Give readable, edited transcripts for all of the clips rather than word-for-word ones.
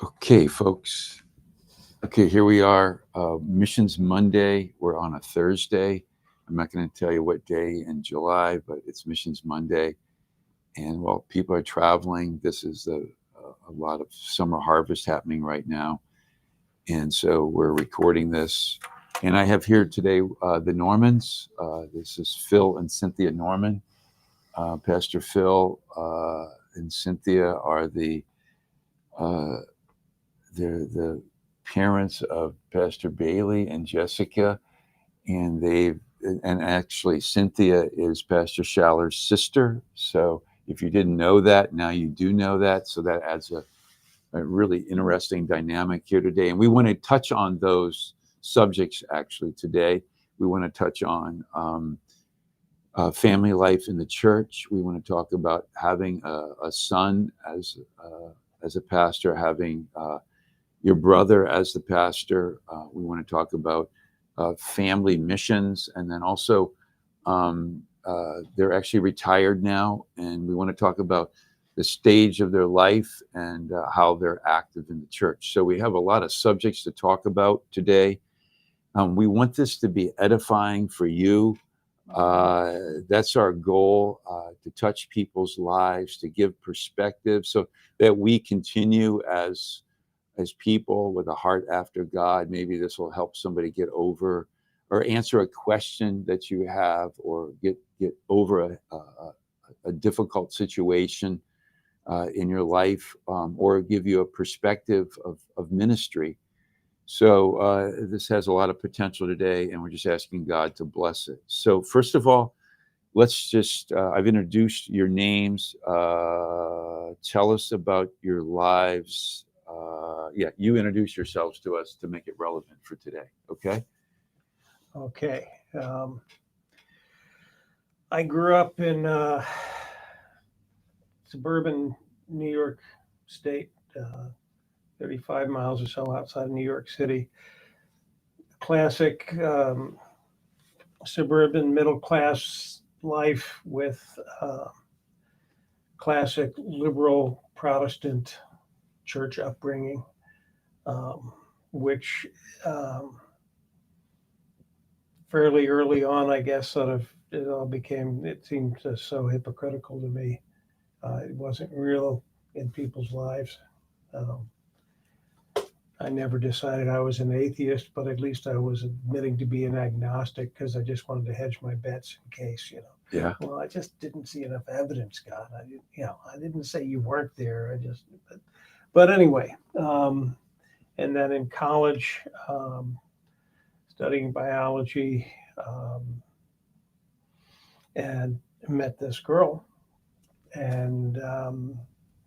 Okay, folks. Okay, here we are. Missions Monday. We're on a Thursday. I'm not going to tell you what day in July, but it's Missions Monday. And while people are traveling, this is a lot of summer harvest happening right now. And so we're recording this. And I have here today the Normans. This is Phil and Cynthia Norman. Pastor Phil and Cynthia are uh, the parents of Pastor Bailey and Jessica, and actually Cynthia is Pastor Schaller's sister. So if you didn't know that, now you do know that. So that adds a really interesting dynamic here today. And we want to touch on those subjects actually today. We want to touch on family life in the church. We want to talk about having a son as a pastor, having your brother as the pastor. We want to talk about family missions, and then also they're actually retired now, and we want to talk about the stage of their life and how they're active in the church. So we have a lot of subjects to talk about today. We want this to be edifying for you. That's our goal, to touch people's lives, to give perspective so that we continue as people with a heart after God. Maybe this will help somebody get over or answer a question that you have, or get over a difficult situation in your life, or give you a perspective of ministry. So this has a lot of potential today, and we're just asking God to bless it. So first of all, let's just, I've introduced your names. Tell us about your lives. Yeah, you introduce yourselves to us to make it relevant for today. Okay. Okay. I grew up in suburban New York State, 35 miles or so outside of New York City. Classic suburban middle class life with classic liberal Protestant church upbringing, which fairly early on, I guess, sort of it seemed so hypocritical to me. It wasn't real in people's lives. Um, I never decided I was an atheist, but at least I was admitting to be an agnostic because I just wanted to hedge my bets in case, Yeah. Well, I just didn't see enough evidence, God. I didn't say you weren't there. But anyway, and then in college, studying biology, um, and met this girl, and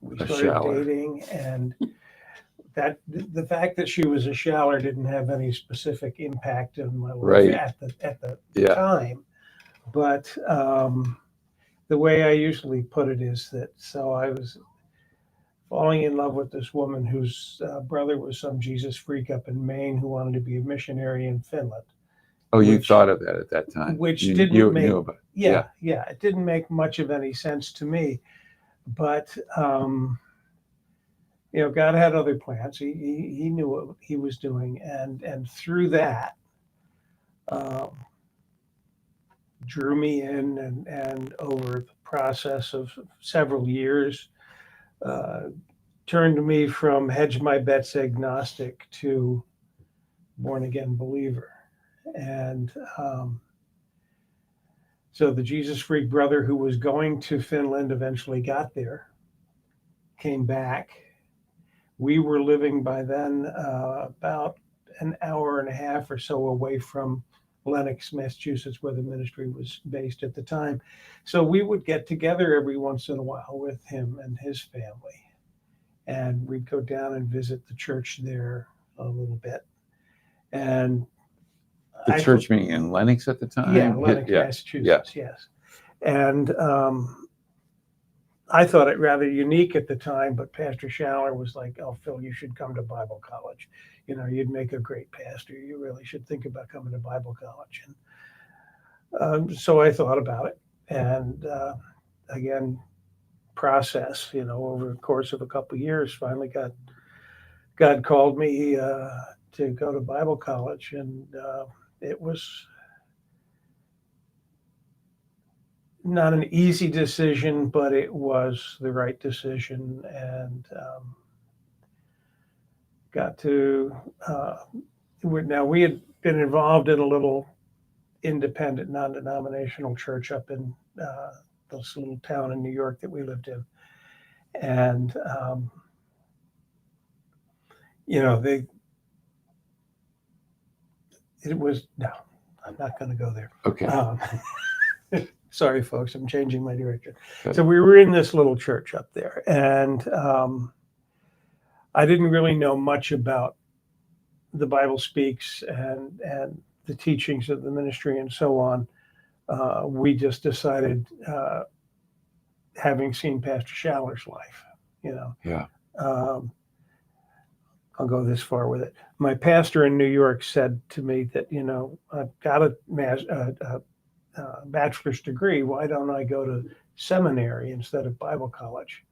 we A started Schaller. dating, and that the fact that she was a Schaller didn't have any specific impact on my life Right. at the Yeah. time, but the way I usually put it is that so I was falling in love with this woman whose brother was some Jesus freak up in Maine who wanted to be a missionary in Finland. Oh, you which thought of that at that time. which You didn't knew make about it. yeah, it didn't make much of any sense to me, but God had other plans. He knew what he was doing, and through that, um, drew me in, and over the process of several years, uh, turned me from hedge my bets agnostic to born again believer. And so the Jesus freak brother who was going to Finland eventually got there, came back. We were living by then about an hour and a half or so away from Lenox, Massachusetts, where the ministry was based at the time. So we would get together every once in a while with him and his family. And we'd go down and visit the church there a little bit. And The church meeting in Lenox at the time. Yeah, Lenox, Yeah. Massachusetts, yes. And I thought it rather unique at the time, but Pastor Schaller was like, "Oh, Phil, you should come to Bible college. You'd make a great pastor. You really should think about coming to Bible college." And so I thought about it, and again, process. Over the course of a couple of years, finally got God called me to go to Bible college, and it was not an easy decision, but it was the right decision, and got to. Now we had been involved in a little independent, non-denominational church up in this little town in New York that we lived in, and they. It was no, I'm not going to go there. Okay. Sorry, folks, I'm changing my direction. Okay. So we were in this little church up there, and I didn't really know much about the Bible Speaks and the teachings of the ministry and so on. We just decided, having seen Pastor Schaller's life, Yeah. I'll go this far with it. My pastor in New York said to me that, I've got a bachelor's degree. Why don't I go to seminary instead of Bible college?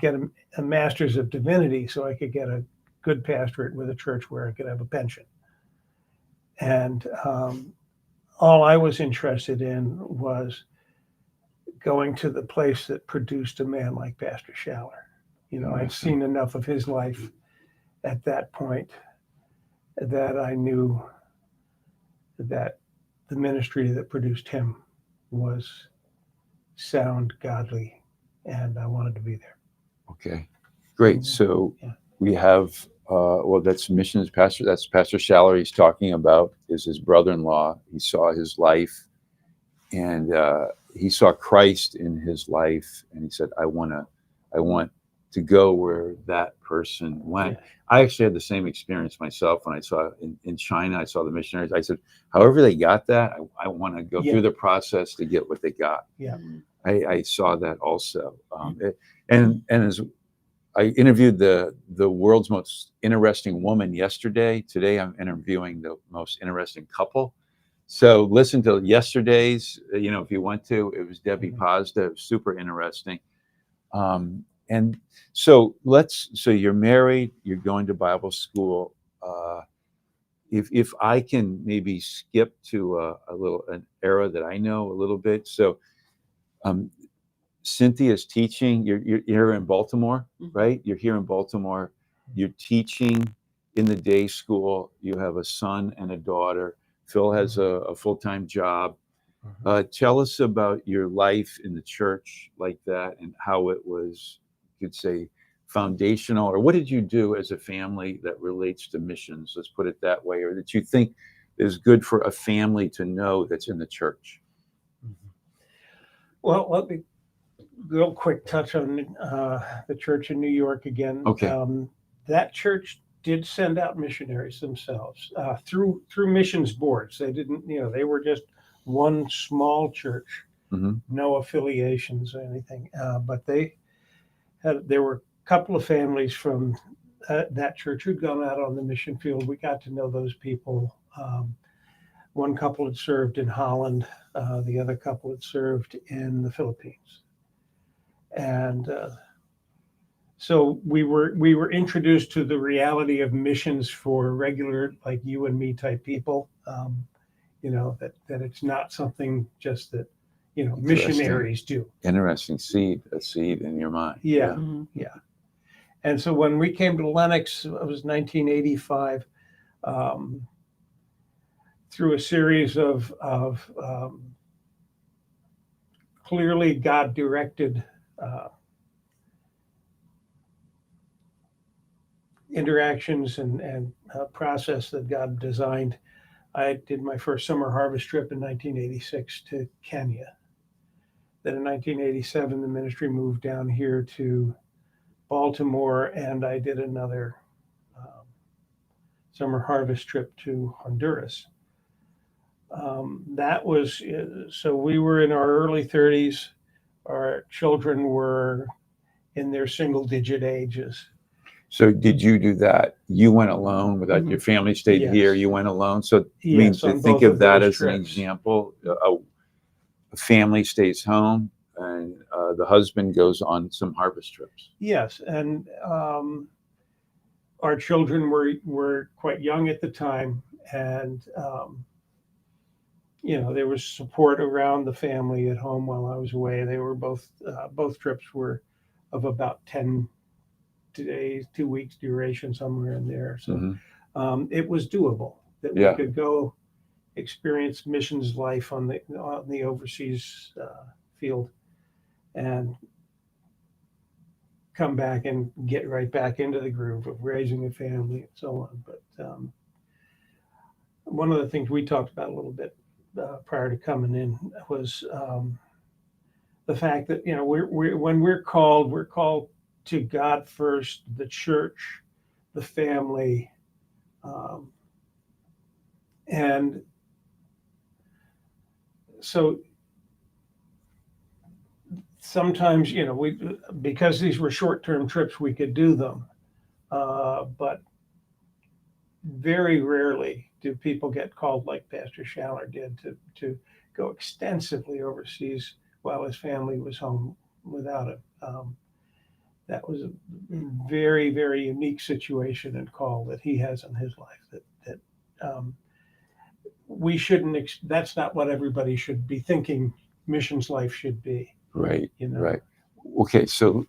Get a master's of divinity so I could get a good pastorate with a church where I could have a pension. And all I was interested in was going to the place that produced a man like Pastor Schaller. I'd seen enough of his life at that point that I knew that the ministry that produced him was sound, godly, and I wanted to be there. Okay, great. So Yeah. we have, that's missions pastor. That's Pastor Schaller. He's talking about is his brother-in-law. He saw his life, and he saw Christ in his life, and he said, I want to go where that person went. Yeah. I actually had the same experience myself when I saw in China. I saw the missionaries. I said, however they got that, I want to go through the process to get what they got. Yeah. I saw that also. And as I interviewed the world's most interesting woman yesterday, today I'm interviewing the most interesting couple. So listen to yesterday's, if you want to, it was Debbie Pazda, super interesting. And so you're married, you're going to Bible school. If I can maybe skip to an era that I know a little bit. So Cynthia's teaching, you're here in Baltimore, right? You're here in Baltimore. You're teaching in the day school. You have a son and a daughter. Phil has a full-time job. Tell us about your life in the church like that and how it was, you could say, foundational, or what did you do as a family that relates to missions? Let's put it that way, or that you think is good for a family to know that's in the church. Well, let me real quick touch on the church in New York again. Okay. That church did send out missionaries themselves through missions boards. They didn't, they were just one small church, no affiliations or anything. But there were a couple of families from that church who'd gone out on the mission field. We got to know those people. One couple had served in Holland. The other couple had served in the Philippines. And so we were introduced to the reality of missions for regular, like you and me type people. That it's not something just that missionaries do. Interesting. A seed in your mind. Yeah. And so when we came to Lenox, it was 1985. Through a series of clearly God-directed interactions and process that God designed, I did my first summer harvest trip in 1986 to Kenya. Then in 1987, the ministry moved down here to Baltimore, and I did another summer harvest trip to Honduras. That was, so we were in our early 30s. Our children were in their single-digit ages. So did you do that? You went alone without your family stayed here. You went alone. So means to think of that as an example. A family stays home and the husband goes on some harvest trips. Yes. And our children were quite young at the time, and there was support around the family at home while I was away. They were both trips were of about 10 days, 2 weeks duration, somewhere in there. So it was doable that we Yeah. could go experience missions life on the overseas field and come back and get right back into the groove of raising a family and so on. But one of the things we talked about a little bit prior to coming in was the fact that when we're called to God first, the church, the family, um, and so sometimes we, because these were short-term trips, we could do them, but very rarely do people get called like Pastor Schaller did to go extensively overseas while his family was home without him. That was a very, very unique situation and call that he has in his life. That we shouldn't. That's not what everybody should be thinking. Missions life should be. Right. Right. Okay. So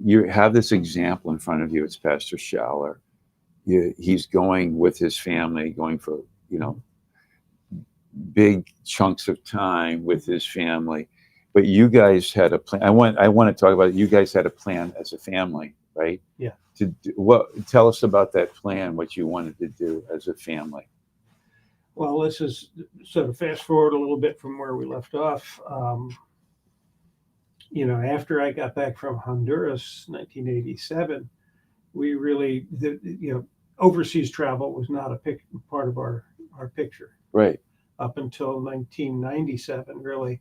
you have this example in front of you. It's Pastor Schaller. He's going with his family, going for big chunks of time with his family. But you guys had a plan. I want to talk about it. You guys had a plan as a family, right? Yeah. Tell us about that plan, what you wanted to do as a family. Well, let's just sort of fast forward a little bit from where we left off. After I got back from Honduras, 1987, we really, overseas travel was not a part of our picture. Right. Up until 1997, really.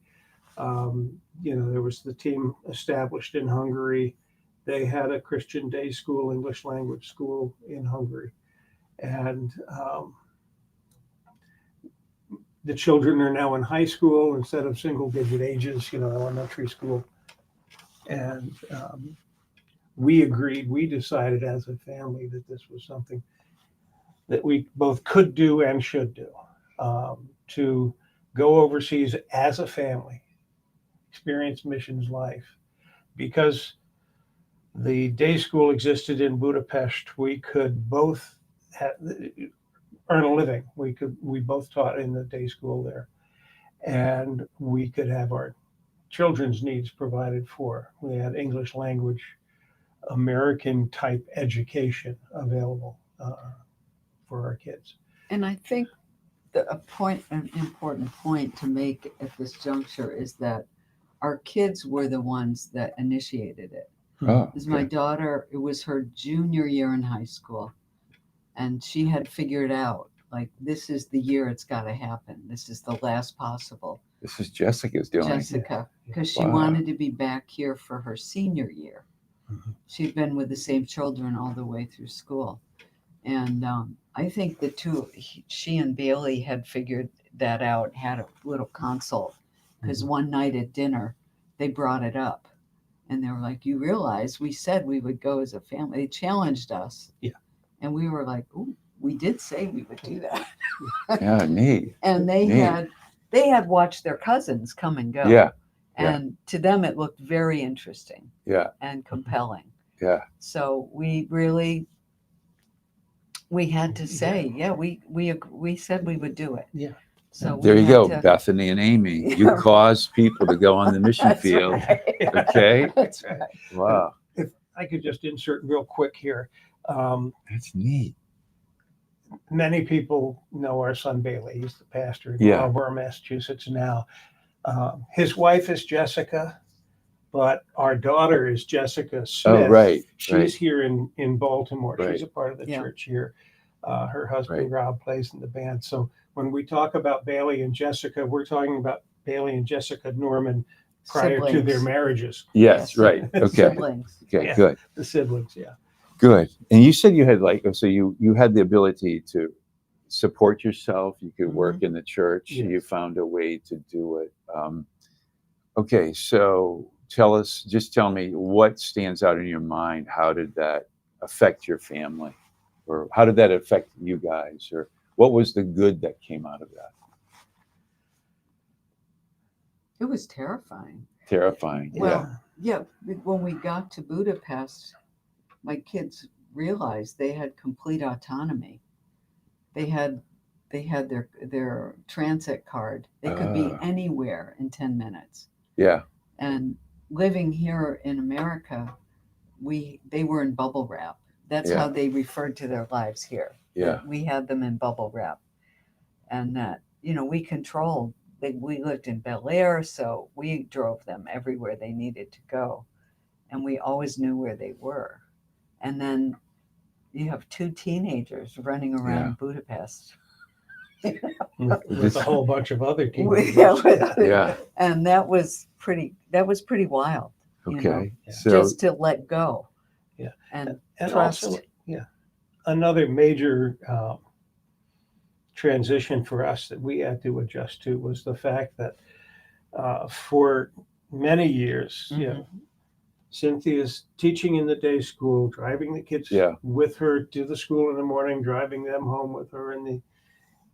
There was the team established in Hungary. They had a Christian day school, English language school in Hungary. And the children are now in high school instead of single digit ages, elementary school. And we decided as a family that this was something that we both could do and should do, to go overseas as a family, experience missions life. Because the day school existed in Budapest, we could both earn a living. We both taught in the day school there, and we could have our children's needs provided for. We had English language, American type education available for our kids. And I think an important point to make at this juncture is that our kids were the ones that initiated it. Oh, Because my daughter, it was her junior year in high school, and she had figured out, like, this is the year it's got to happen. This is the last possible. This is Jessica's doing. Jessica, because she wanted to be back here for her senior year. Mhm. She'd been with the same children all the way through school. And I think she and Bailey had figured that out, had a little consult, because one night at dinner, they brought it up. And they were like, you realize we said we would go as a family. They challenged us. Yeah. And we were like, ooh, we did say we would do that. Yeah, neat. And they had watched their cousins come and go. Yeah. And to them, it looked very interesting. Yeah. And compelling. Yeah. So we had to say, we said we would do it. Yeah. So There you go, Bethany and Amy. You caused people to go on the mission That's field. right. Okay. That's right. Wow. If I could just insert real quick here. That's neat. Many people know our son Bailey. He's the pastor in Yeah. Marlborough, Massachusetts now. His wife is Jessica, but our daughter is Jessica Smith. Oh, right. She's here in Baltimore. Right. She's a part of the Yeah. church here. Her husband, Right. Rob, plays in the band. So when we talk about Bailey and Jessica, we're talking about Bailey and Jessica Norman prior to Siblings. their marriages. Yes, Yes. right. Okay. Siblings. Okay, Yeah. good. The siblings, yeah. Good. And you said you had you had the ability to support yourself. You could work in the church. Yes. You found a way to do it. Okay, so tell me what stands out in your mind. How did that affect your family? Or how did that affect you guys? Or what was the good that came out of that? It was terrifying. Terrifying. Well, yeah, when we got to Budapest, my kids realized they had complete autonomy. They had their transit card. They could be anywhere in 10 minutes. Yeah. And living here in America, they were in bubble wrap. That's how they referred to their lives here. Yeah. That we had them in bubble wrap. And that, we controlled. We lived in Bel Air, so we drove them everywhere they needed to go. And we always knew where they were. And then you have two teenagers running around Budapest. with a whole bunch of other teenagers. Yeah. And that was pretty wild. Okay. So just to let go. Yeah. And trust. Also, another major transition for us that we had to adjust to was the fact that for many years, Cynthia's teaching in the day school, driving the kids with her to the school in the morning, driving them home with her in the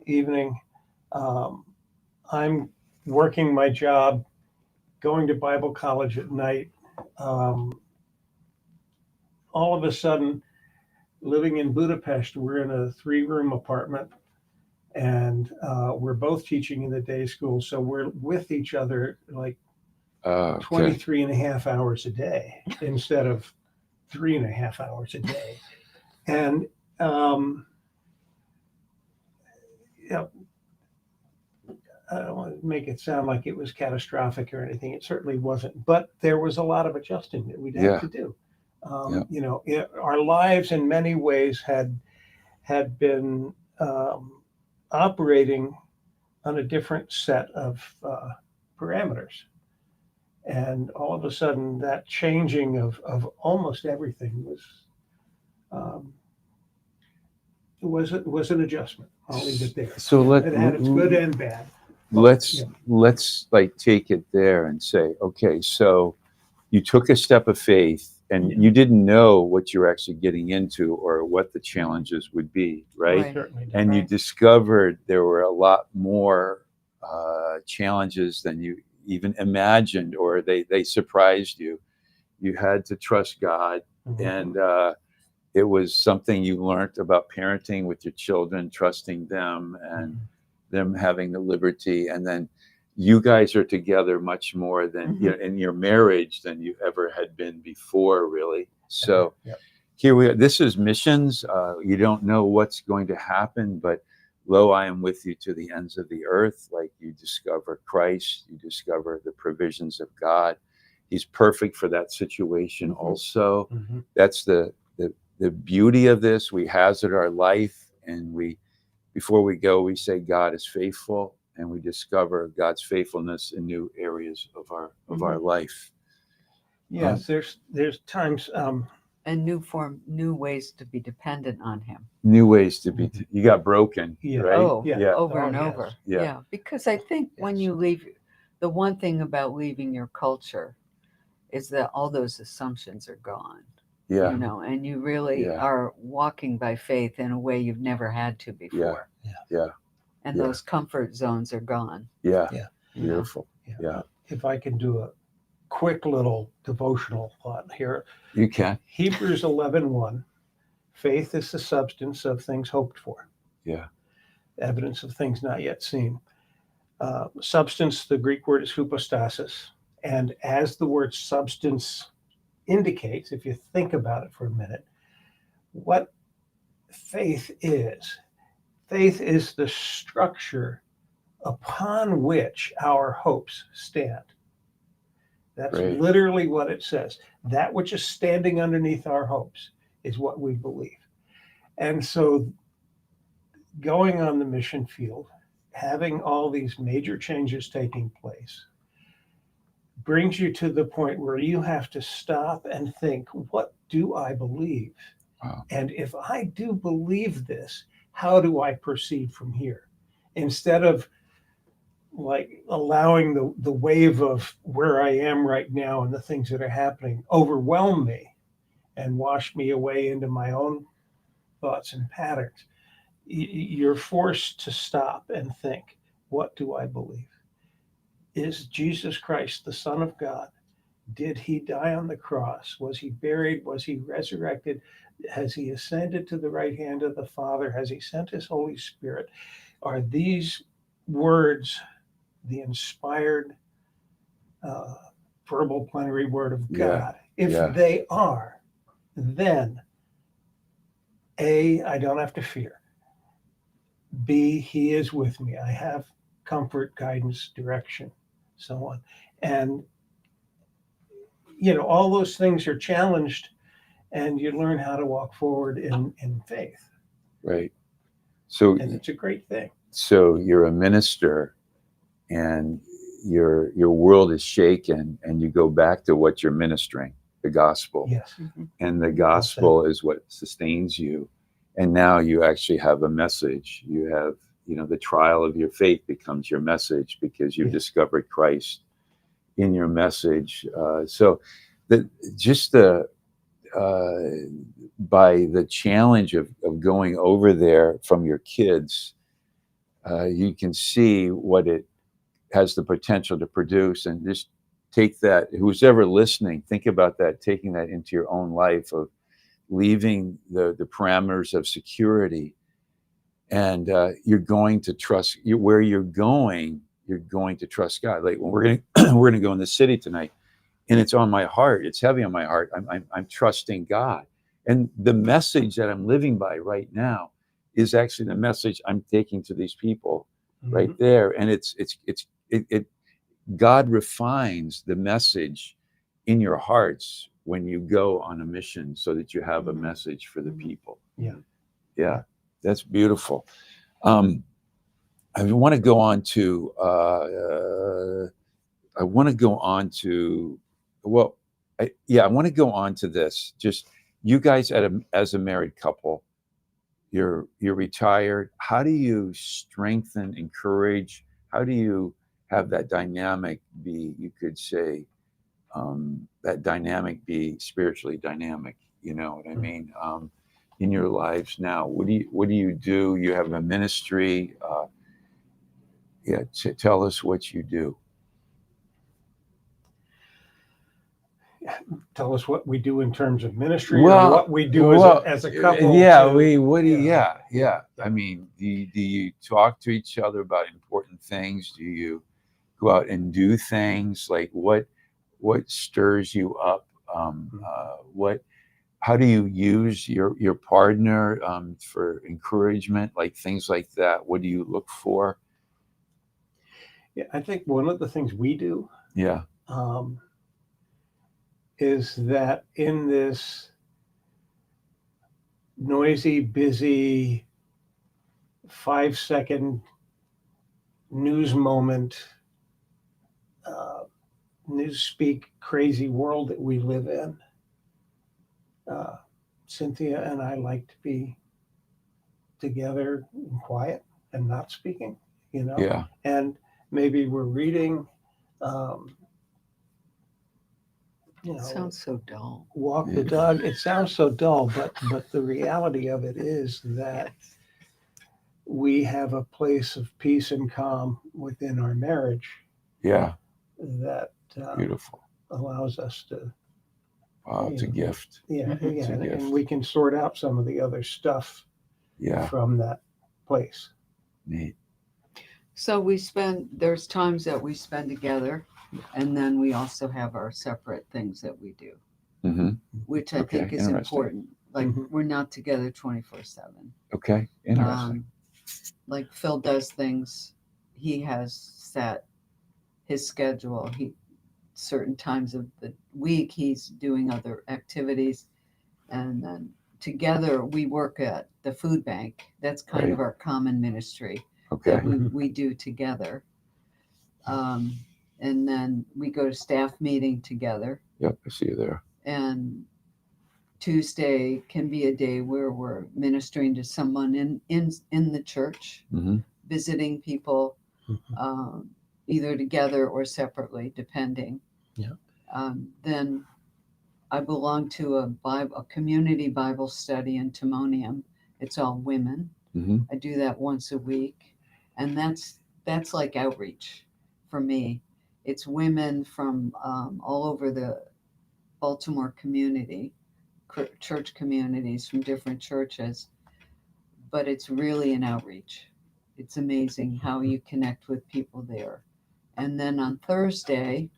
evening. I'm working my job, going to Bible college at night. All of a sudden, living in Budapest, we're in a 3-room apartment, and we're both teaching in the day school. So we're with each other like 23 and a half hours a day instead of 3.5 hours a day. And, I don't want to make it sound like it was catastrophic or anything. It certainly wasn't, but there was a lot of adjusting that we'd have to do. Our lives in many ways had been operating on a different set of parameters. And all of a sudden that changing of almost everything was an adjustment. I'll leave it there. So it had its good and bad. Let's like take it there and say, okay, so you took a step of faith and you didn't know what you were actually getting into or what the challenges would be, right? Certainly. And you discovered there were a lot more challenges than you even imagined, or they surprised you. You had to trust God, and it was something you learned about parenting with your children, trusting them and them having the liberty. And then you guys are together much more than in your marriage than you ever had been before, really. So here we are. This is missions. You don't know what's going to happen, but lo, I am with you to the ends of the earth. Like, you discover Christ, you discover the provisions of God. He's perfect for that situation also. That's the beauty of this. We hazard our life, and before we go, we say God is faithful, and we discover God's faithfulness in new areas of our life. Yes, there's times and new ways to be dependent on him. New ways to be. You got broken, right? Over and over. Yeah, because I think when you leave, the one thing about leaving your culture is that all those assumptions are gone. And you really are walking by faith in a way you've never had to before. And those comfort zones are gone. Beautiful. If I can do a quick little devotional thought here. You can. Hebrews 11:1. Faith is the substance of things hoped for. Evidence of things not yet seen. Substance, the Greek word is hypostasis. And as the word substance indicates, if you think about it for a minute, what faith is the structure upon which our hopes stand. That's literally what it says. That which is standing underneath our hopes is what we believe. And so going on the mission field, having all these major changes taking place, brings you to the point where you have to stop and think, what do I believe? And if I do believe this, how do I proceed from here? Instead of like allowing the wave of where I am right now and the things that are happening overwhelm me, and washed me away into my own thoughts and patterns. You're forced to stop and think, what do I believe? Is Jesus Christ the Son of God? Did he die on the cross? Was he buried? Was he resurrected? Has he ascended to the right hand of the Father? Has he sent his Holy Spirit? Are these words the inspired uh, verbal plenary word of Yeah, God? If yeah. they are, then A, I don't have to fear. B, he is with me. I have comfort, guidance, direction, so on. And, all those things are challenged, and you learn how to walk forward in faith. Right. So, And it's a great thing. so you're a minister, and your world is shaken, and you go back to what you're ministering, the gospel. Yes. And the gospel is what sustains you. And now you actually have a message. You have, the trial of your faith becomes your message because you've discovered Christ in your message. So by the challenge of going over there from your kids, you can see what it has the potential to produce, and just take that, who's ever listening, think about that, taking that into your own life, of leaving the parameters of security, and you're going to trust where you're going to trust God. Like, when we're going to go in the city tonight, and it's on my heart, it's heavy on my heart, I'm trusting God, and the message that I'm living by right now is actually the message I'm taking to these people right there. And it God refines the message in your hearts when you go on a mission, so that you have a message for the people. Yeah, that's beautiful. I want to go on to I want to go on to this. Just, you guys as a married couple, you're retired. How do you strengthen, encourage? How do you have that dynamic be, you could say, that dynamic be spiritually dynamic? You know what I mean? In your lives now, what do you do? You have a ministry. Tell us what you do. Tell us what we do in terms of ministry, or what we do as a couple. I mean, do you talk to each other about important things? Do you go out and do things? Like, what stirs you up? How do you use your partner for encouragement? Like, things like that. What do you look for? Yeah, I think one of the things we do. Is that in this noisy, busy, 5-second news moment, newspeak crazy world that we live in, Cynthia and I like to be together and quiet and not speaking, and maybe we're reading. It sounds so dull. Walk the dog. It sounds so dull, but the reality of it is that we have a place of peace and calm within our marriage. That Beautiful. allows us to. Wow, it's a gift. And we can sort out some of the other stuff. From that place. Neat. So there's times that we spend together, and then we also have our separate things that we do, which I think is important. Like, we're not together 24/7. Okay, interesting. Like, Phil does things. He has set his schedule. Certain times of the week, he's doing other activities, and then together we work at the food bank. That's kind of our common ministry that we do together. And then we go to staff meeting together. Yep, I see you there. And Tuesday can be a day where we're ministering to someone in the church, visiting people, either together or separately, depending. Then I belong to a community Bible study in Timonium. It's all women. Hmm. I do that once a week, and that's like outreach for me. It's women from all over the Baltimore community, church communities from different churches, but it's really an outreach. It's amazing how you connect with people there. And then on Thursday,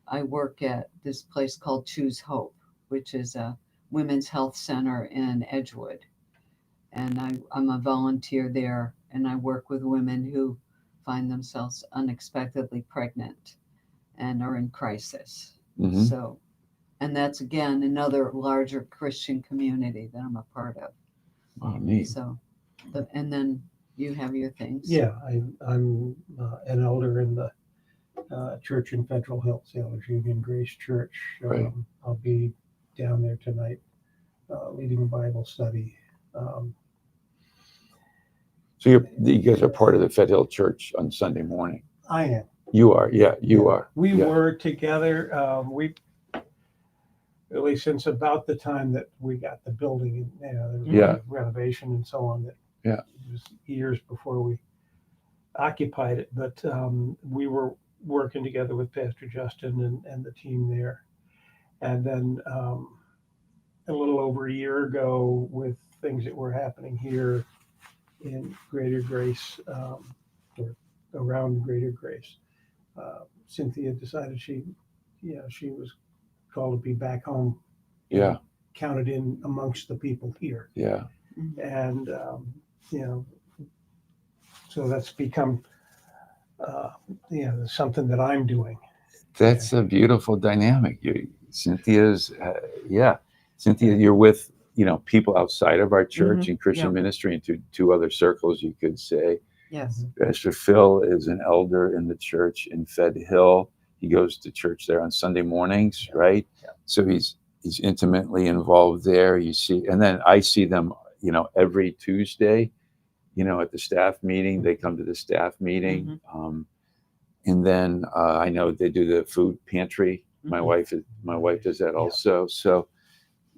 I work at this place called Choose Hope, which is a women's health center in Edgewood. And I'm a volunteer there, and I work with women who find themselves unexpectedly pregnant and are in crisis. Hmm. So, and that's again another larger Christian community that I'm a part of. Oh, neat. So, and then you have your things. Yeah, I'm an elder in the church in Federal Hill, Sailors Union Grace Church. Right. I'll be down there tonight leading a Bible study. Um, So you guys are part of the Fed Hill Church on Sunday morning. I am. You are, yeah, you are. We yeah. were together. We really since about the time that we got the building, and there was Yeah. renovation and so on. That Yeah. it was years before we occupied it, but we were working together with Pastor Justin and the team there, and then a little over a year ago, with things that were happening here in Greater Grace, or around Greater Grace, Cynthia decided she was called to be back home. Yeah. Counted in amongst the people here. Yeah. Mhm. And, so that's become, something that I'm doing. That's a beautiful dynamic. Cynthia's, Cynthia, you're with, people outside of our church Mhm. and Christian Yeah. ministry into two other circles, you could say. Yes. Pastor Phil is an elder in the church in Fed Hill. He goes to church there on Sunday mornings, right? Yeah. So he's intimately involved there. You see, and then I see them, every Tuesday, at the staff meeting. They come to the staff meeting. And then I know they do the food pantry. My Mhm. wife does that Yeah. also. So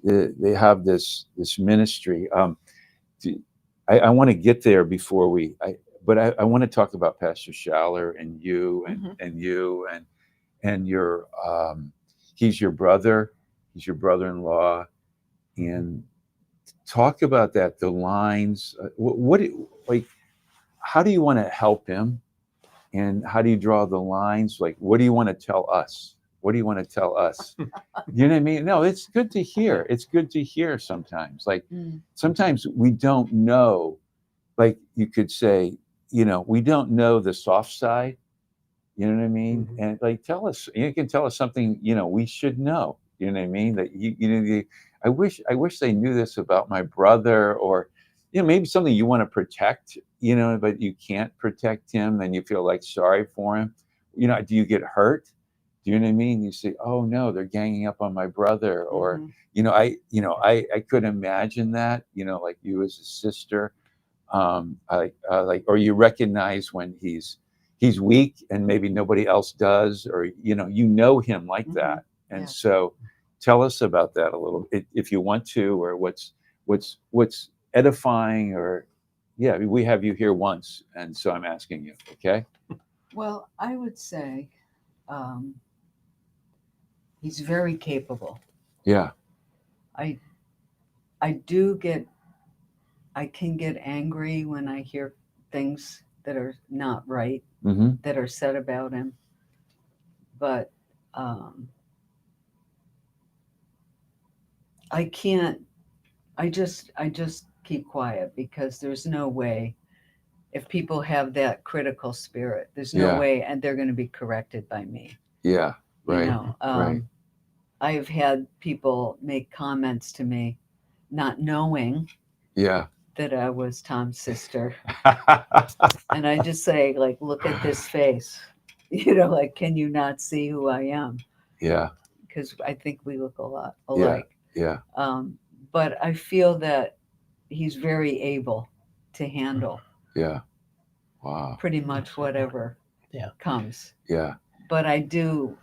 they have this ministry. I want to get there before but I want to talk about Pastor Schaller and you and your he's your brother, he's your brother-in-law, and talk about that. The lines. Like? How do you want to help him? And how do you draw the lines? Like, what do you want to tell us? What do you want to tell us? You know what I mean? No, it's good to hear. It's good to hear sometimes. Like, sometimes we don't know, like you could say, we don't know the soft side. You know what I mean? Mhm. And like, you can tell us something, we should know. You know what I mean? That I wish they knew this about my brother, or maybe something you want to protect, but you can't protect him, and you feel like sorry for him. Do you get hurt? Do you know what I mean? You say, "Oh no, they're ganging up on my brother," or I could imagine that. Like you as a sister, or you recognize when he's weak and maybe nobody else does, or him like that. And Yeah. so tell us about that a little bit if you want to, or what's edifying, or we have you here once, and so I'm asking you. Okay. Well, I would say he's very capable. Yeah. I can get angry when I hear things that are not right, Mm-hmm. that are said about him. But I can't. I just keep quiet, because there's no way, if people have that critical spirit, there's no Yeah. way, and they're going to be corrected by me. Yeah. Right. Right. I've had people make comments to me, not knowing Yeah. that I was Tom's sister. And I just say, like, look at this face. Like, can you not see who I am? Yeah. Because I think we look a lot Yeah. alike. Yeah. But I feel that he's very able to handle Yeah. Wow. pretty much whatever Yeah. comes. Yeah. But I do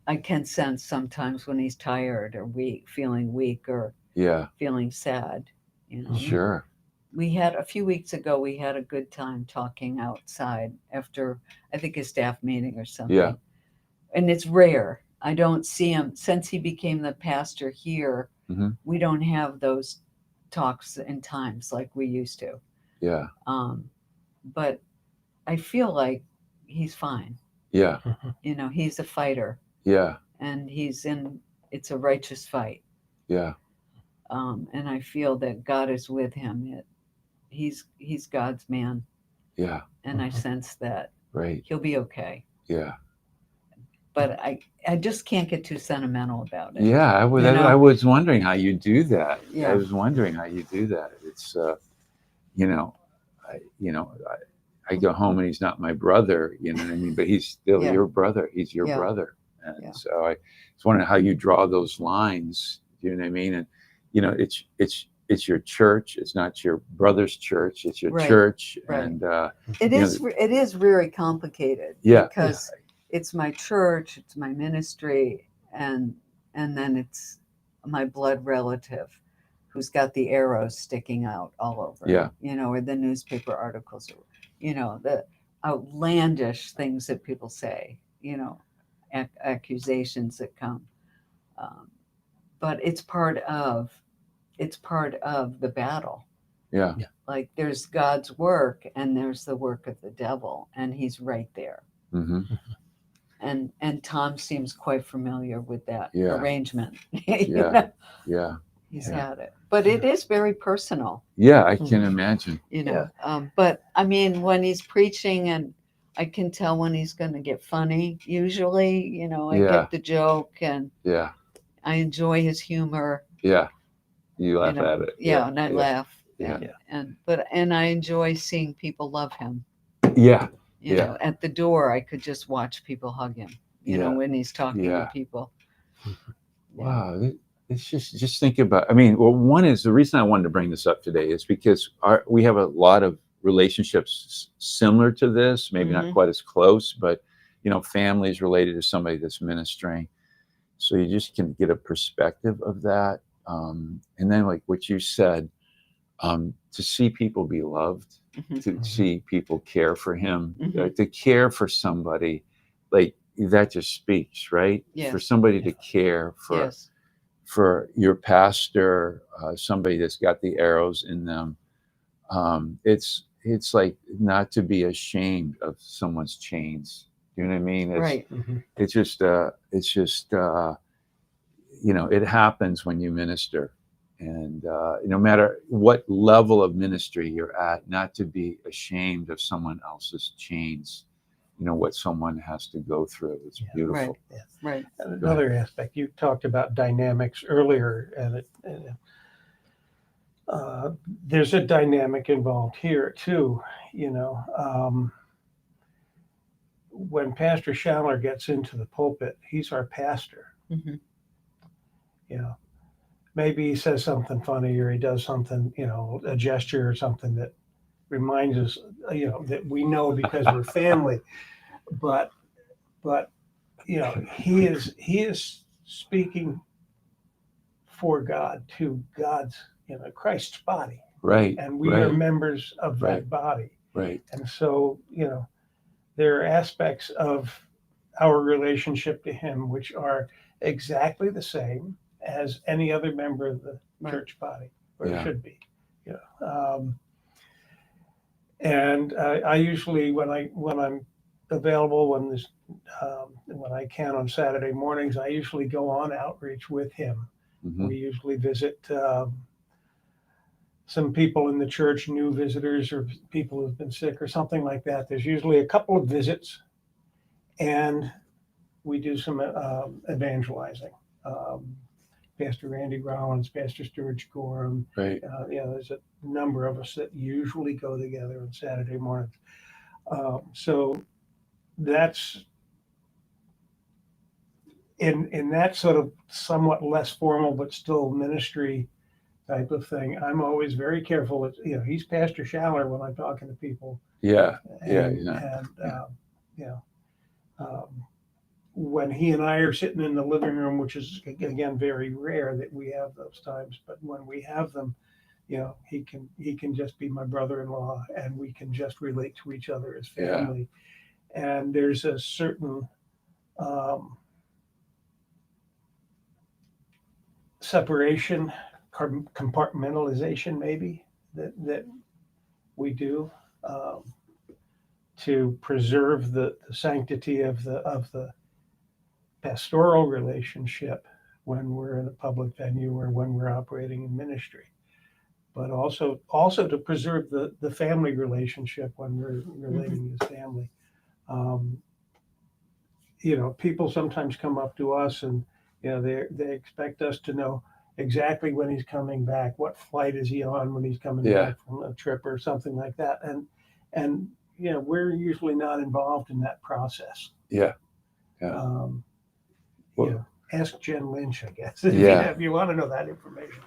I can sense sometimes when he's tired or feeling weak or Yeah. feeling sad. You know, Sure. we had a few weeks ago, we had a good time talking outside after, I think, a staff meeting or something. Yeah. And it's rare. I don't see him since he became the pastor here. Mhm. We don't have those talks and times like we used to. Yeah. But I feel like he's fine. Yeah. You know, he's a fighter Yeah. and it's a righteous fight. Yeah. And I feel that God is with him. He's God's man. Yeah. And I sense that Right. he'll be okay. Yeah. But I just can't get too sentimental about it. Yeah. I was. You know? I was wondering how you do that. Yeah. I was wondering how you do that. It's. You know. I go home and he's not my brother. You know what I mean? But he's still Yeah. your brother. He's your Yeah. brother. And Yeah. so I was wondering how you draw those lines. You know what I mean? And it's your church. It's not your brother's church. It's your Right. church. Right. And It is very complicated. Yeah. Because it's my church, it's my ministry, and then it's my blood relative who's got the arrows sticking out all over. Yeah. You know, or the newspaper articles, or, you know, the outlandish things that people say, you know, accusations that come. But it's part of the battle. Yeah. Like there's God's work and there's the work of the devil, and he's right there. Mm-hmm. And Tom seems quite familiar with that Yeah. arrangement. Yeah. Yeah. He's Yeah. had it, but it is very personal. Yeah. I can imagine. You know. But I mean, when he's preaching, and I can tell when he's going to get funny. Usually, you know, I Yeah. get the joke, and Yeah. I enjoy his humor. Yeah. You laugh You know, at it. Yeah, and I laugh. Yeah. And I enjoy seeing people love him. Yeah. You Yeah. know, at the door, I could just watch people hug him. You know, Yeah. when he's talking Yeah. to people. Wow. It's just think about. I mean, well, one is the reason I wanted to bring this up today is because we have a lot of relationships similar to this. Maybe not Mhm. quite as close, but you know, families related to somebody that's ministering. So you just can get a perspective of that, and then like what you said, to see people be loved, Mhm. to see people care for him, Mhm. to care for somebody, like that just speaks, right? Yes. For somebody to care for Yes. for your pastor, somebody that's got the arrows in them. It's like not to be ashamed of someone's chains. You know what I mean? Right. It's just you know, it happens when you minister, and no matter what level of ministry you're at, not to be ashamed of someone else's chains. You know what someone has to go through. It's beautiful. Yes. Right. And another aspect, you talked about dynamics earlier, and there's a dynamic involved here too. You know, when Pastor Schaller gets into the pulpit, he's our pastor. Mm-hmm. You know, maybe he says something funny, or he does something, you know, a gesture or something that reminds us, you know, that we know because we're family. But you know, he is speaking for God, to God's, you know, Christ's body, Right. and we right, are members of that Right. body. Right. And so, you know, there are aspects of our relationship to him which are exactly the same as any other member of the Right. church body, or Yeah. should be. You know, and I usually, when I'm available, when I can on Saturday mornings, I usually go on outreach with him. Mhm. We usually visit some people in the church, new visitors, or people who've been sick or something like that. There's usually a couple of visits, and we do some evangelizing. Pastor Randy Rollins, Pastor Stuart Gorham. Right. You know, there's a number of us that usually go together on Saturday mornings. So that's in that sort of somewhat less formal but still ministry type of thing. I'm always very careful. It's, you know, he's Pastor Schaller when I'm talking to people. Yeah. And, Yeah. and you know, when he and I are sitting in the living room, which is again very rare that we have those times, but when we have them, he can just be my brother-in-law, and we can just relate to each other as family. And there's a certain separation, compartmentalization, maybe that we do to preserve the sanctity of the pastoral relationship when we're in a public venue or when we're operating in ministry, but also to preserve the family relationship when we're relating as family. People sometimes come up to us and they expect us to know exactly when he's coming back, what flight is he on when he's coming back from a trip or something like that, and we're usually not involved in that process. Ask Jen Lynch, I guess, if you want to know that information.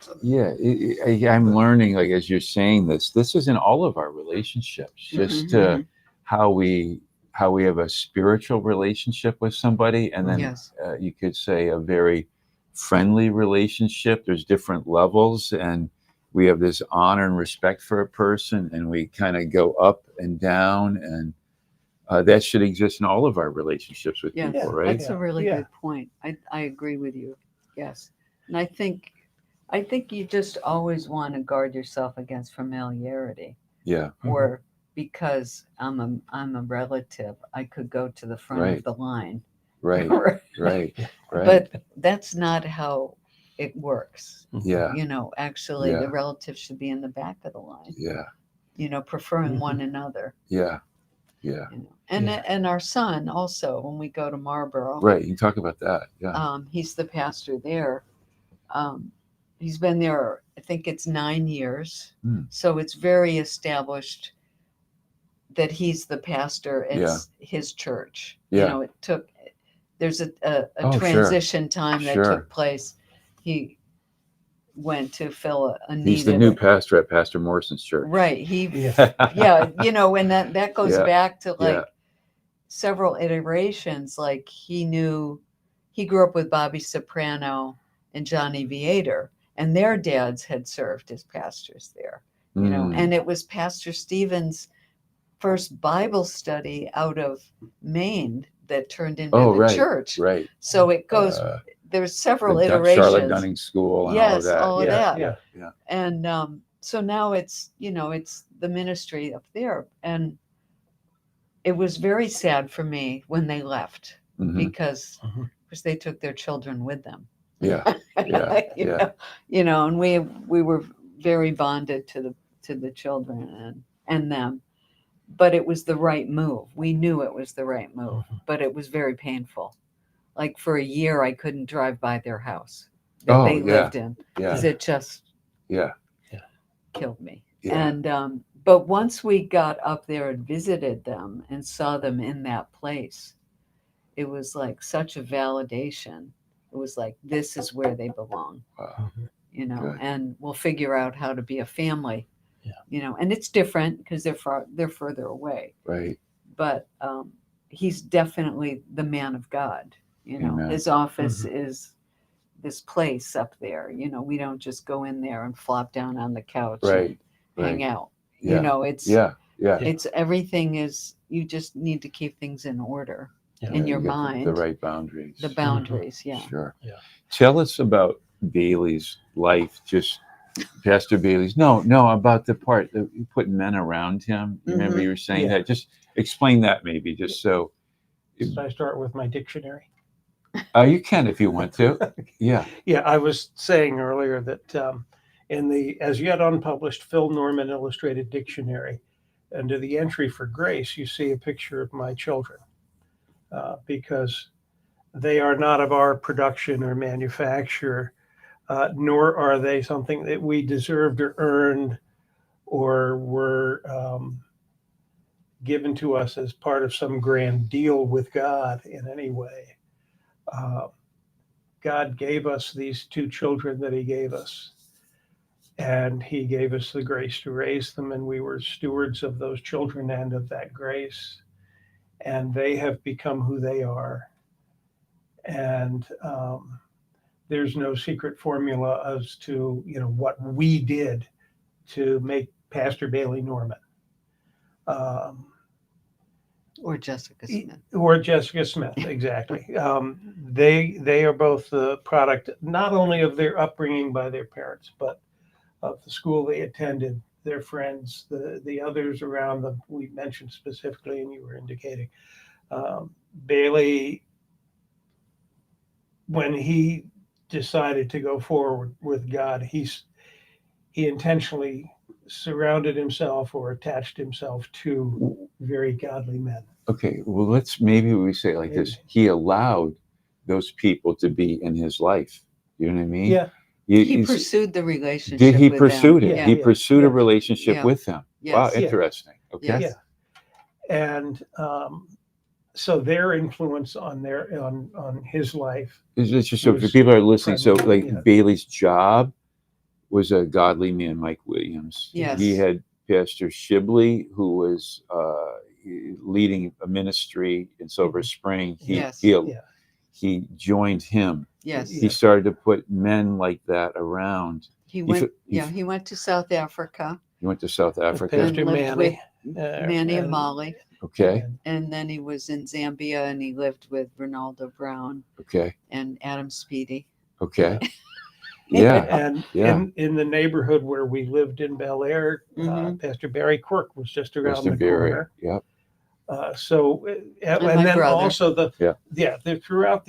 I'm learning, like, as you're saying this is in all of our relationships, just how we have a spiritual relationship with somebody, and then you could say a very friendly relationship. There's different levels, and we have this honor and respect for a person, and we kind of go up and down, and that should exist in all of our relationships with people, right? That's a really good point. I agree with you. Yes. And I think you just always want to guard yourself against familiarity. Or because I'm a relative, I could go to the front of the line. Right. But that's not how it works. Actually the relatives should be in the back of the line. Preferring one another. And our son also, when we go to Marlboro. Right, you can talk about that. He's the pastor there. He's been there, I think it's 9 years. So it's very established that he's the pastor at his church. There's a transition time that took place. He went to fill a need. He's the new pastor at Pastor Morrison's church. Right. And that goes back to several iterations. Like he grew up with Bobby Soprano and Johnny Viator, and their dads had served as pastors there. And it was Pastor Stephen's first Bible study out of Maine that turned into the church. Right. So it goes. There's several iterations. Charlotte Dunning School and all of that. Yeah. And so now it's it's the ministry up there, and it was very sad for me when they left because they took their children with them. And we were very bonded to the children and them, but it was the right move. We knew it was the right move, but it was very painful. Like for a year, I couldn't drive by their house that they lived in because it just killed me. And but once we got up there and visited them and saw them in that place, it was like such a validation. It was like, this is where they belong. Wow. Good. And we'll figure out how to be a family. And it's different because they're further away. Right. But he's definitely the man of God. Amen. His office is this place up there. We don't just go in there and flop down on the couch and hang out. It's everything is, you just need to keep things in order in your mind. The right boundaries. The boundaries, Sure. Yeah. Tell us about Bailey's life, just Pastor Bailey's. No, about the part that you put men around him. Remember you were saying that? Just explain that maybe, just so. Should I start with my dictionary? You can if you want to. Yeah. I was saying earlier that in the as yet unpublished Phil Norman Illustrated Dictionary, under the entry for grace, you see a picture of my children because they are not of our production or manufacture, nor are they something that we deserved or earned or were given to us as part of some grand deal with God in any way. God gave us these two children that he gave us, and he gave us the grace to raise them, and we were stewards of those children and of that grace, and they have become who they are. And there's no secret formula as to, what we did to make Pastor Bailey Norman. Or Jessica Smith. Or Jessica Smith, exactly. They are both the product not only of their upbringing by their parents, but of the school they attended, their friends, the others around them. We mentioned specifically, and you were indicating, Bailey, when he decided to go forward with God, he intentionally surrounded himself or attached himself to very godly men. Okay, well, maybe we say it like this. He allowed those people to be in his life. You know what I mean? Yeah. He pursued the relationship. Did he with pursue them. it? Yeah. He pursued a relationship Yeah. with them. Yes. Wow, Yeah. interesting. Okay. Yes. Yeah. And so their influence on his life. It's just so if people are listening, so like Yeah. Bailey's job was a godly man, Mike Williams. Yes. He had Pastor Shibley, who was leading a ministry in Silver Spring. He joined him. Yes. He started to put men like that around. He went to South Africa. He went to South Africa. Pastor lived Manny. with Manny and Molly. Okay. And then he was in Zambia and he lived with Ronaldo Brown. Okay. And Adam Speedy. Okay. Yeah. And in the neighborhood where we lived in Bel Air, Pastor Barry Quirk was just around the corner. Yep. And then brother. also throughout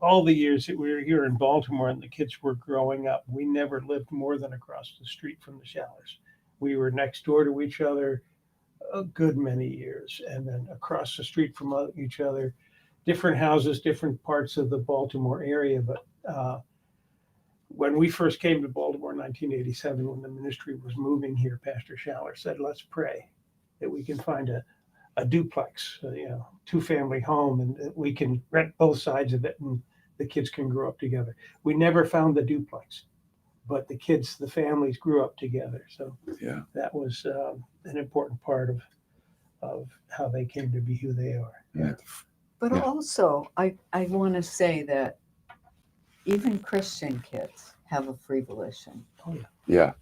all the years that we were here in Baltimore and the kids were growing up, we never lived more than across the street from the Shallers. We were next door to each other a good many years, and then across the street from each other, different houses, different parts of the Baltimore area. But when we first came to Baltimore in 1987, when the ministry was moving here, Pastor Schaller said, let's pray that we can find a duplex, 2-family home, and we can rent both sides of it and the kids can grow up together. We never found the duplex, but the families grew up together. So that was an important part of how they came to be who they are. Yeah. But also, I want to say that even Christian kids have a free volition. Oh, yeah. Yeah.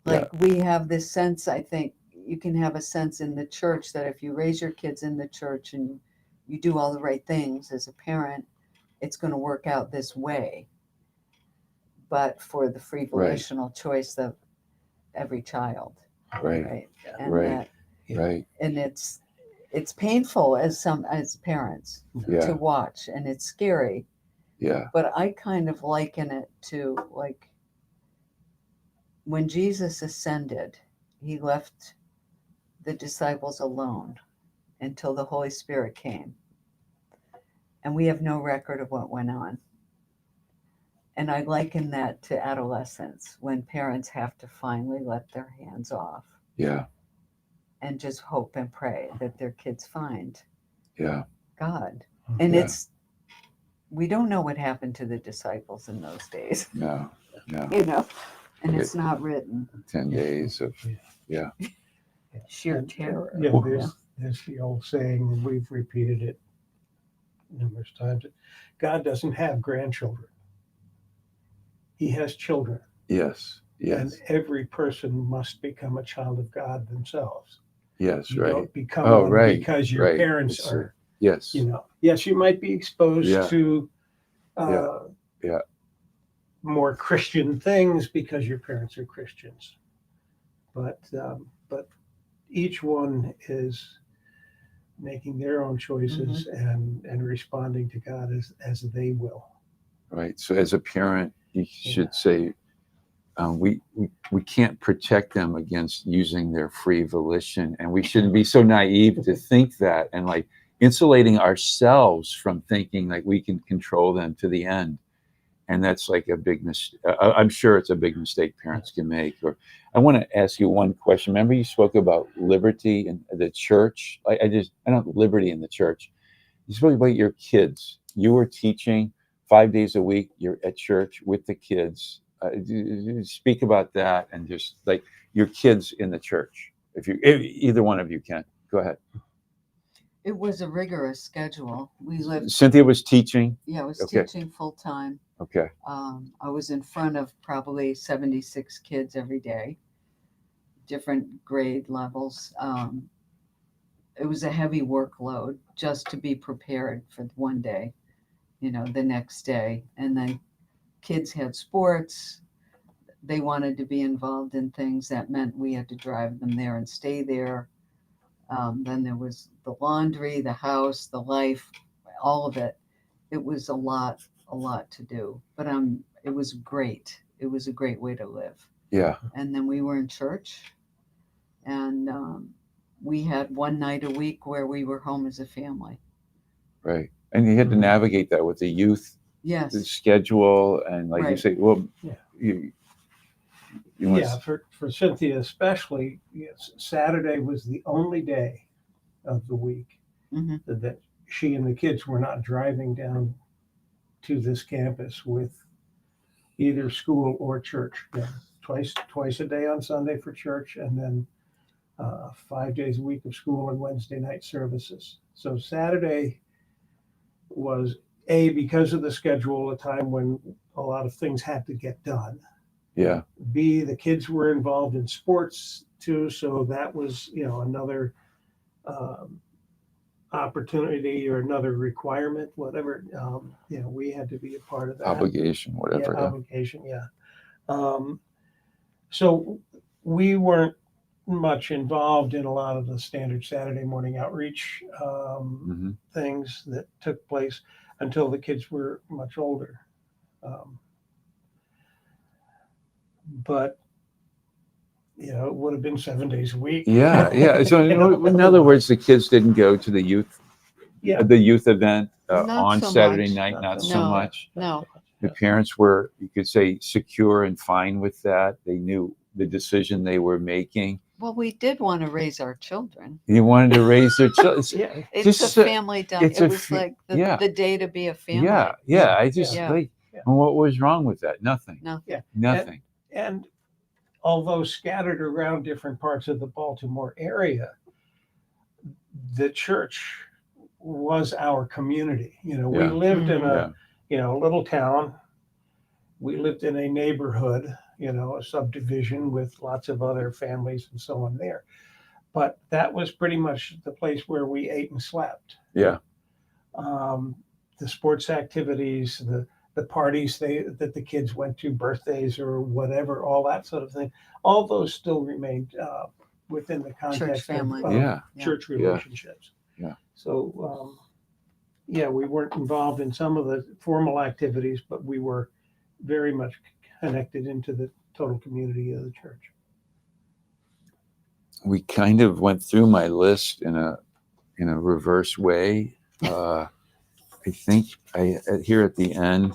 Like we have this sense, I think you can have a sense in the church that if you raise your kids in the church and you do all the right things as a parent, it's going to work out this way. But for the free volitional choice of every child. Right. And Right. Right. And it's painful as parents to watch, and it's scary. Yeah. But I kind of liken it to like when Jesus ascended, he left the disciples alone until the Holy Spirit came. And we have no record of what went on. And I liken that to adolescence when parents have to finally let their hands off. Yeah. And just hope and pray that their kids find God. And we don't know what happened to the disciples in those days. No. And it's not written. 10 days of, Sheer terror. There's the old saying, and we've repeated it numerous times. God doesn't have grandchildren. He has children. Yes. And every person must become a child of God themselves. Yes, you right. Don't become one because your right. parents It's, are. Yes. Yes, you might be exposed to Yeah. more Christian things because your parents are Christians. But each one is making their own choices and responding to God as they will. Right. So as a parent, you should say, we can't protect them against using their free volition, and we shouldn't be so naive to think that, and like insulating ourselves from thinking like we can control them to the end. And that's like a big mistake. I'm sure it's a big mistake parents can make. Or I want to ask you one question. Remember you spoke about liberty in the church? I don't liberty in the church. You spoke about your kids. You were teaching 5 days a week. You're at church with the kids. Speak about that and just like your kids in the church. If either one of you can, go ahead. It was a rigorous schedule. We lived, Cynthia was teaching. yeah, I was Okay. teaching full time. Okay. I was in front of probably 76 kids every day, different grade levels. It was a heavy workload just to be prepared for one day, the next day. And then kids had sports. They wanted to be involved in things that meant we had to drive them there and stay there. Then there was the laundry, the house, the life, all of it. It was a lot to do, but it was great. It was a great way to live. Yeah. And then we were in church, and we had one night a week where we were home as a family. Right. And you had to navigate that with the youth Yes. the schedule, and like you Right. say, well, Yeah. you want Yeah, for Cynthia especially, yes, Saturday was the only day of the week Mhm. that she and the kids were not driving down to this campus with either school or church. Yeah, twice a day on Sunday for church, and then 5 days a week of school and Wednesday night services. So Saturday was because of the schedule, a time when a lot of things had to get done. Yeah. B, the kids were involved in sports too, so that was another opportunity or another requirement, whatever. We had to be a part of that. Obligation, whatever. Yeah, obligation. Yeah. So we weren't much involved in a lot of the standard Saturday morning outreach Mhm. things that took place until the kids were much older. But it would have been 7 days a week. Yeah, yeah. So in other words, the kids didn't go to the youth event Not on so Saturday much. night, not so No. much. No. The parents were, you could say, secure and fine with that. They knew the decision they were making. Well, we did want to raise our children. You wanted to raise their children. Yeah. It's Just a family done. it's It a was fa- like yeah. the day to be a family. Yeah. I just Yeah. like, Yeah. and what was wrong with that? Nothing. Nothing. Yeah. Nothing. And although scattered around different parts of the Baltimore area, the church was our community. We Yeah. lived in Yeah. a little town. We lived in a neighborhood, a subdivision with lots of other families and so on there. But that was pretty much the place where we ate and slept. Yeah. The sports activities, the parties that the kids went to, birthdays or whatever, all that sort of thing, all those still remained within the context family. of Yeah. church Yeah. relationships. Yeah. So, we weren't involved in some of the formal activities, but we were very much connected into the total community of the church. We kind of went through my list in a reverse way. I think here at the end,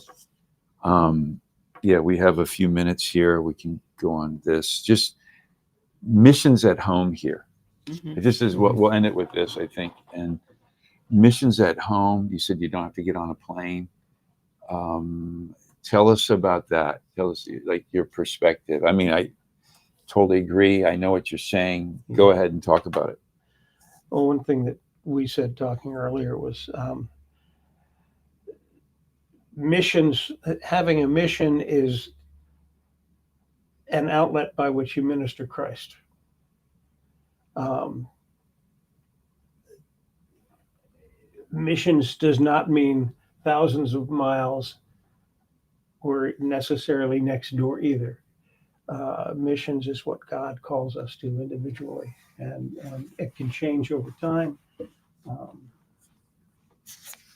we have a few minutes here. We can go on this. Just missions at home here. Mhm. This is what we'll end it with this, I think. And missions at home, you said you don't have to get on a plane. Tell us about that. Tell us like your perspective. I mean, I totally agree. I know what you're saying. Go ahead and talk about it. Well, one thing that we said talking earlier was missions. Having a mission is an outlet by which you minister Christ. Missions does not mean thousands of miles or necessarily next door either. Missions is what God calls us to individually, and it can change over time.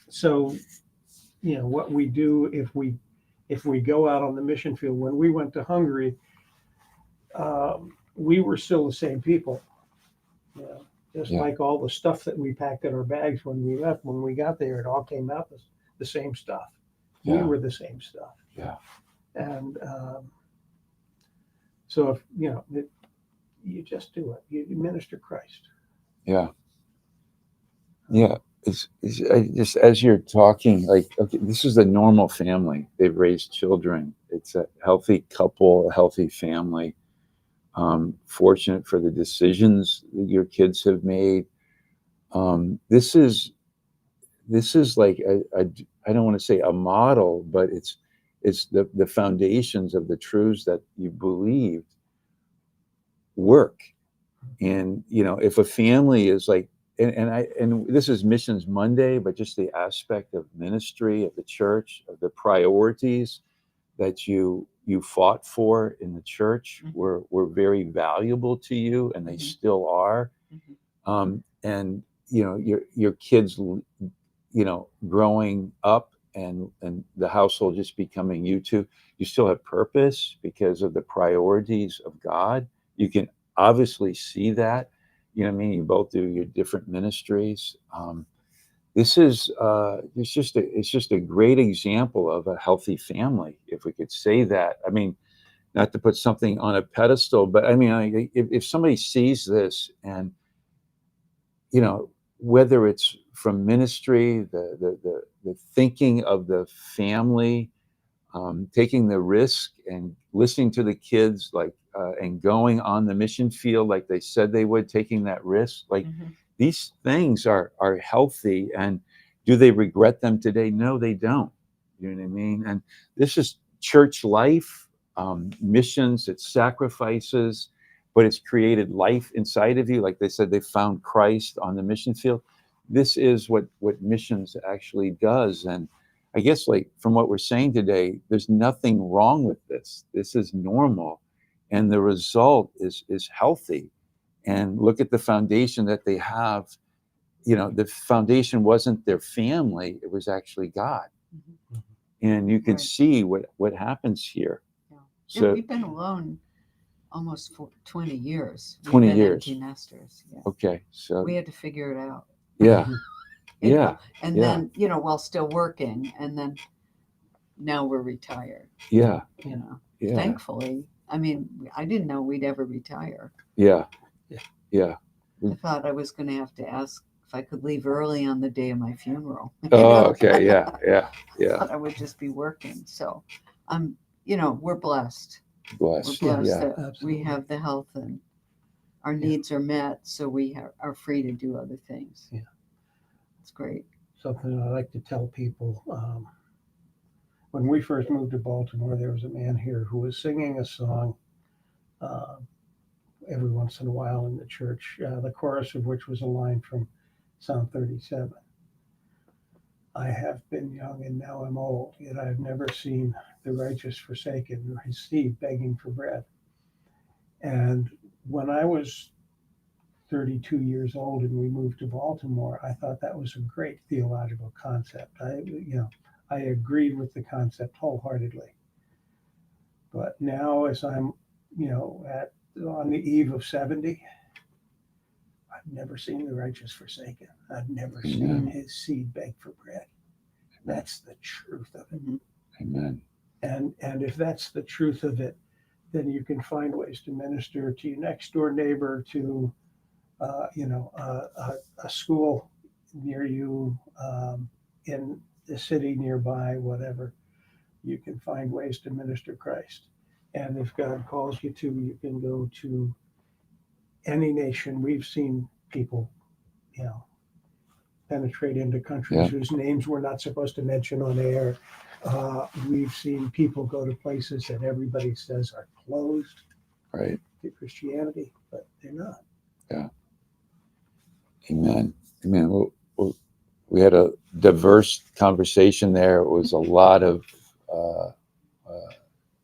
So, what we do if we go out on the mission field. When we went to Hungary, we were still the same people. Just Yeah. like all the stuff that we packed in our bags when we left. When we got there, it all came out the same stuff. We Yeah. were the same stuff. Yeah. And so if you just do it, you minister Christ. Yeah. Yeah. It's just as you're talking, like, okay, this is a normal family. They've raised children. It's a healthy couple, a healthy family. Fortunate for the decisions that your kids have made. This is like I don't want to say a model, but it's the foundations of the truths that you believed work. And if a family is like, and this is Missions Monday, but just the aspect of ministry of the church, of the priorities that you fought for in the church were very valuable to you, and they still are. And your kids, growing up, and the household just becoming you two, you still have purpose because of the priorities of God. You can obviously see that. What I mean? You both do your different ministries. This is it's just a great example of a healthy family, if we could say that. I mean, not to put something on a pedestal, but I mean, if somebody sees this, and whether it's from ministry, the thinking of the family, taking the risk and listening to the kids, like, and going on the mission field like they said they would, taking that risk, like, these things are healthy. And do they regret them today? No, they don't. You know what I mean? And this is church life, missions, it's sacrifices, but it's created life inside of you. Like they said, they found Christ on the mission field. This is what missions actually does. And I guess, like, from what we're saying today, there's nothing wrong with this. This is normal, and the result is healthy. And look at the foundation that they have. The foundation wasn't their family; it was actually God. And you can see what happens here. Yeah. So we've been alone almost for 20 years. 20 We've been years. empty nesters. Yeah. Okay, so We had to figure it out. yeah, You know, yeah, and yeah. then, while still working, and then now we're retired. Yeah, Yeah. Thankfully. I mean, I didn't know we'd ever retire. Yeah. I thought I was going to have to ask if I could leave early on the day of my funeral. Oh, okay, yeah. I thought I would just be working. So we're blessed. Blessed. We're blessed Yeah, that absolutely. we have the health, and our needs are met, so we are free to do other things. Yeah. It's great. Something I like to tell people. When we first moved to Baltimore, there was a man here who was singing a song every once in a while in the church, the chorus of which was a line from Psalm 37. I have been young and now I'm old, yet I have never seen the righteous forsaken, nor his seed begging for bread. And when I was 32 years old and we moved to Baltimore, I thought that was a great theological concept. I agreed with the concept wholeheartedly. But now, as I'm, on the eve of 70, I've never seen the righteous forsaken. I've never seen his seed beg for bread. That's the truth of it. Amen. And if that's the truth of it, then you can find ways to minister to your next door neighbor, to a school near you, in the city nearby, whatever. You can find ways to minister Christ. And if God calls you to, you can go to any nation. We've seen people, penetrate into countries whose names we're not supposed to mention on air. We've seen people go to places that everybody says are closed to Christianity, but they're not. Yeah. Amen. Well, we had a diverse conversation there. It was a lot of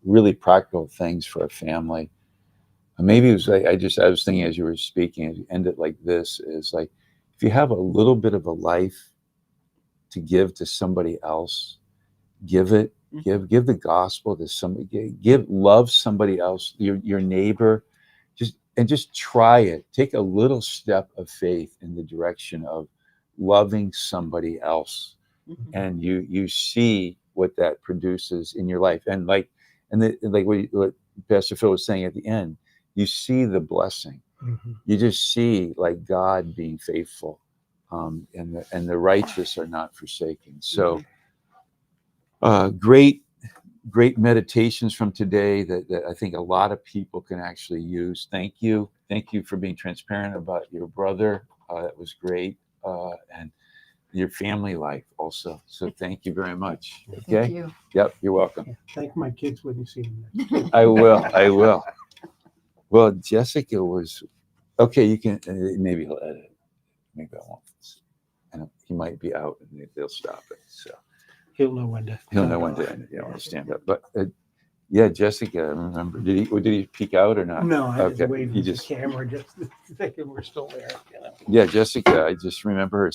really practical things for a family. Maybe it was like, I was thinking as you were speaking, as you end it like this, is like, if you have a little bit of a life to give to somebody else, give it. Give the gospel to somebody. Love somebody else, your neighbor. Just try it. Take a little step of faith in the direction of loving somebody else, and you see what that produces in your life. And like what Pastor Phil was saying at the end, you see the blessing. You just see, like, God being faithful, and the righteous are not forsaken. So great meditations from today that I think a lot of people can actually use. Thank you for being transparent about your brother. That was great. and your family life also. So thank you very much. Thank Okay. you. Yep. You're welcome. Yeah, thank my kids when you see them. I will. I will. Well, Jessica was okay. You can maybe he'll edit. Maybe I won't. And he might be out, and they'll stop it. So He'll know when to. he'll know when to end it. You know, stand up. But yeah, Jessica. I remember. Did he peek out or not? No, I just Okay, waved you at the just- camera, just thinking we're still there. Yeah, Jessica. I just remember her